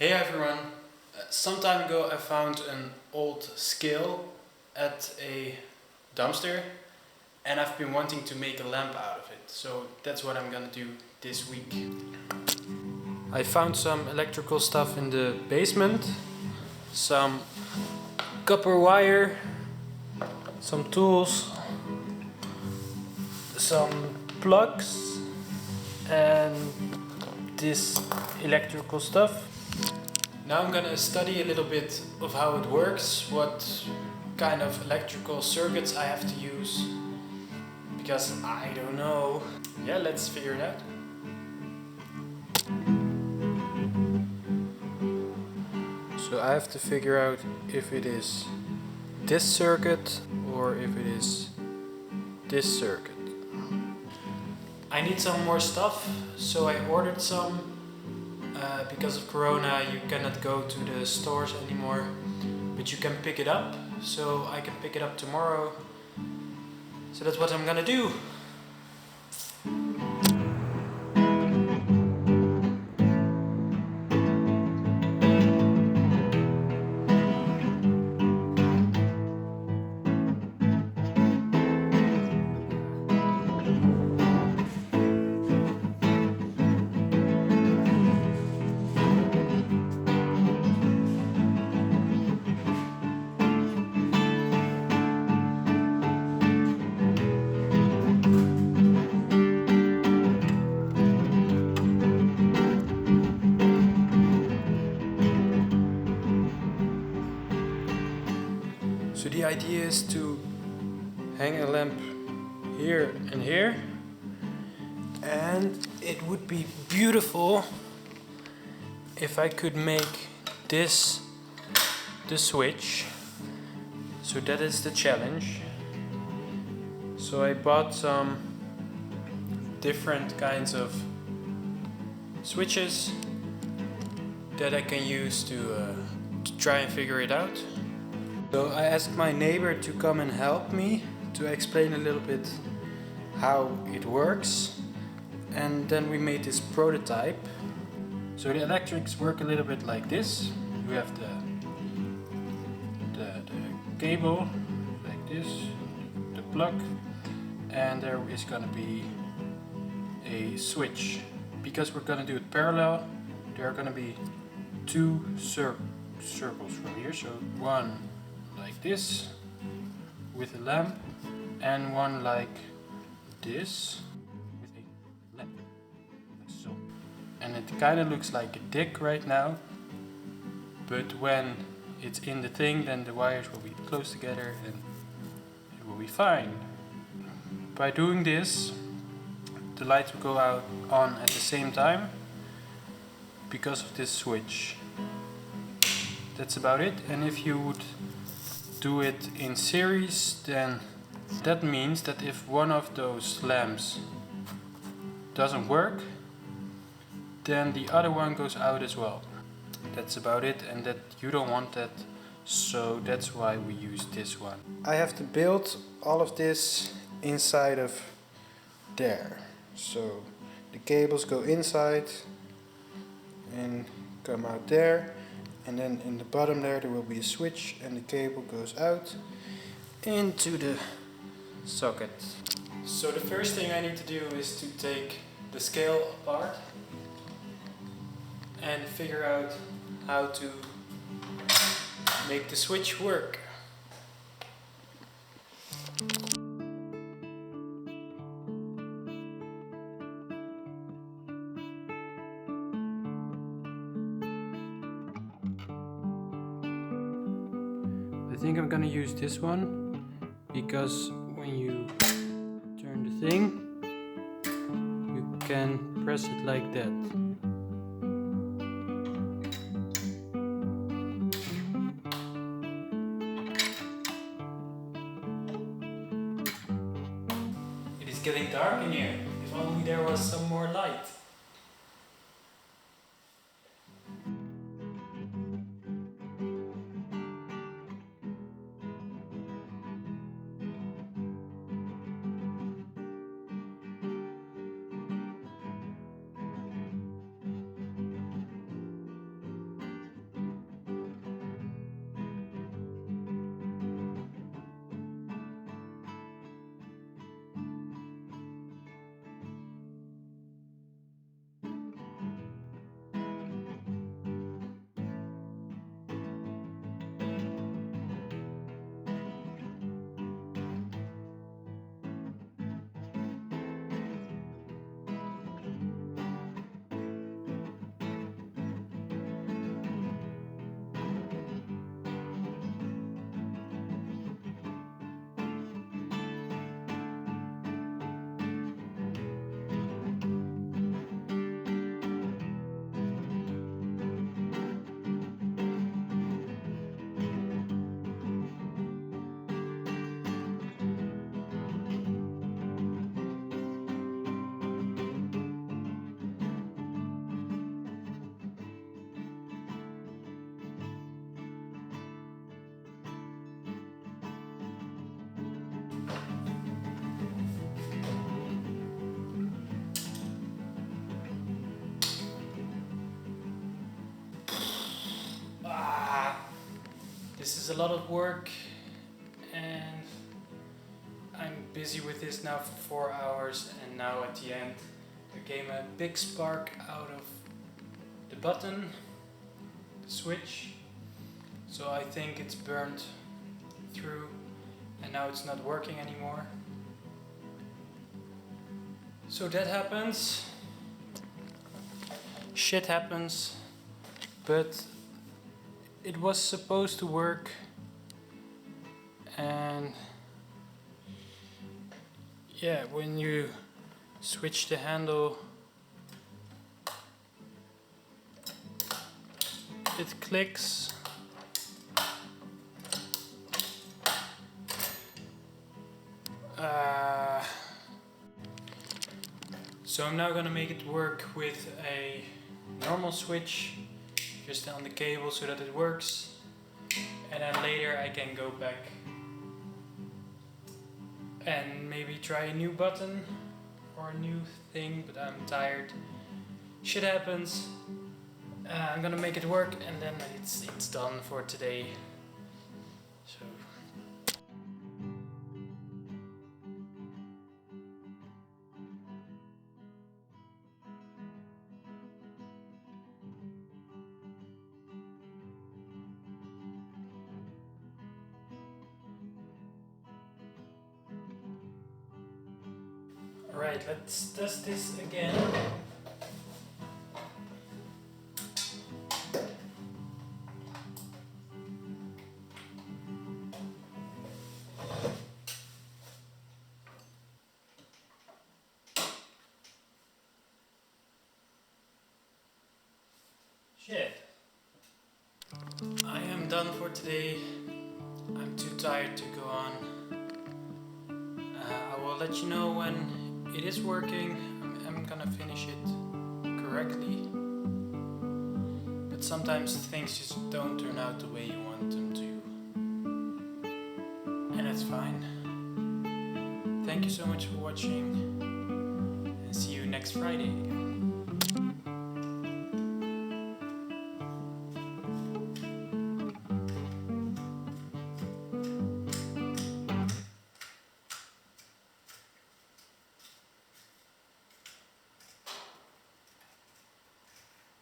Hey everyone! Some time ago I found an old scale at a dumpster and I've been wanting to make a lamp out of it, so that's what I'm gonna do this week. I found some electrical stuff in the basement, some copper wire, some tools, some plugs and this electrical stuff. Now I'm gonna study a little bit of how it works, what kind of electrical circuits I have to use, because I don't know. Yeah, let's figure it out. So I have to figure out if it is this circuit or if it is this circuit. I need some more stuff, so I ordered some. Because of Corona you cannot go to the stores anymore, but you can pick it up, so I can pick it up tomorrow. So that's what I'm gonna do. So the idea is to hang a lamp here and here, and it would be beautiful if I could make this the switch. So that is the challenge. So I bought some different kinds of switches that I can use to try and figure it out. So I asked my neighbor to come and help me to explain a little bit how it works, and then we made this prototype. So the electrics work a little bit like this. You have the cable like this, the plug, and there is gonna be a switch. Because we're gonna do it parallel, there are gonna be two circles from here. So one like this with a lamp, and one like this with a lamp, like so. And it kind of looks like a dick right now, but when it's in the thing, then the wires will be close together and it will be fine. By doing this, the lights will go out on at the same time because of this switch. That's about it. And if you would do it in series, then that means that if one of those lamps doesn't work, then the other one goes out as well. That's about it, and that you don't want that, so that's why we use this one. I have to build all of this inside of there. So the cables go inside and come out there, and then in the bottom there will be a switch, and the cable goes out into the socket. So the first thing I need to do is to take the scale apart and figure out how to make the switch work. I think I'm gonna use this one because when you turn the thing, you can press it like that. It is getting dark in here. If only there was some more light. This is a lot of work, and I'm busy with this now for 4 hours, and now at the end there came a big spark out of the button, the switch, so I think it's burned through and now it's not working anymore. So that happens, shit happens, but it was supposed to work, and yeah, when you switch the handle it clicks. So I'm now gonna make it work with a normal switch, just on the cable so that it works, and then later I can go back and maybe try a new button or a new thing, but I'm tired. Shit happens. I'm gonna make it work, and then it's done for today. So. Alright, let's test this again. Shit. I am done for today. I'm too tired to go on. I will let you know when it is working. I'm gonna finish it correctly. But sometimes things just don't turn out the way you want them to. And that's fine. Thank you so much for watching, and see you next Friday.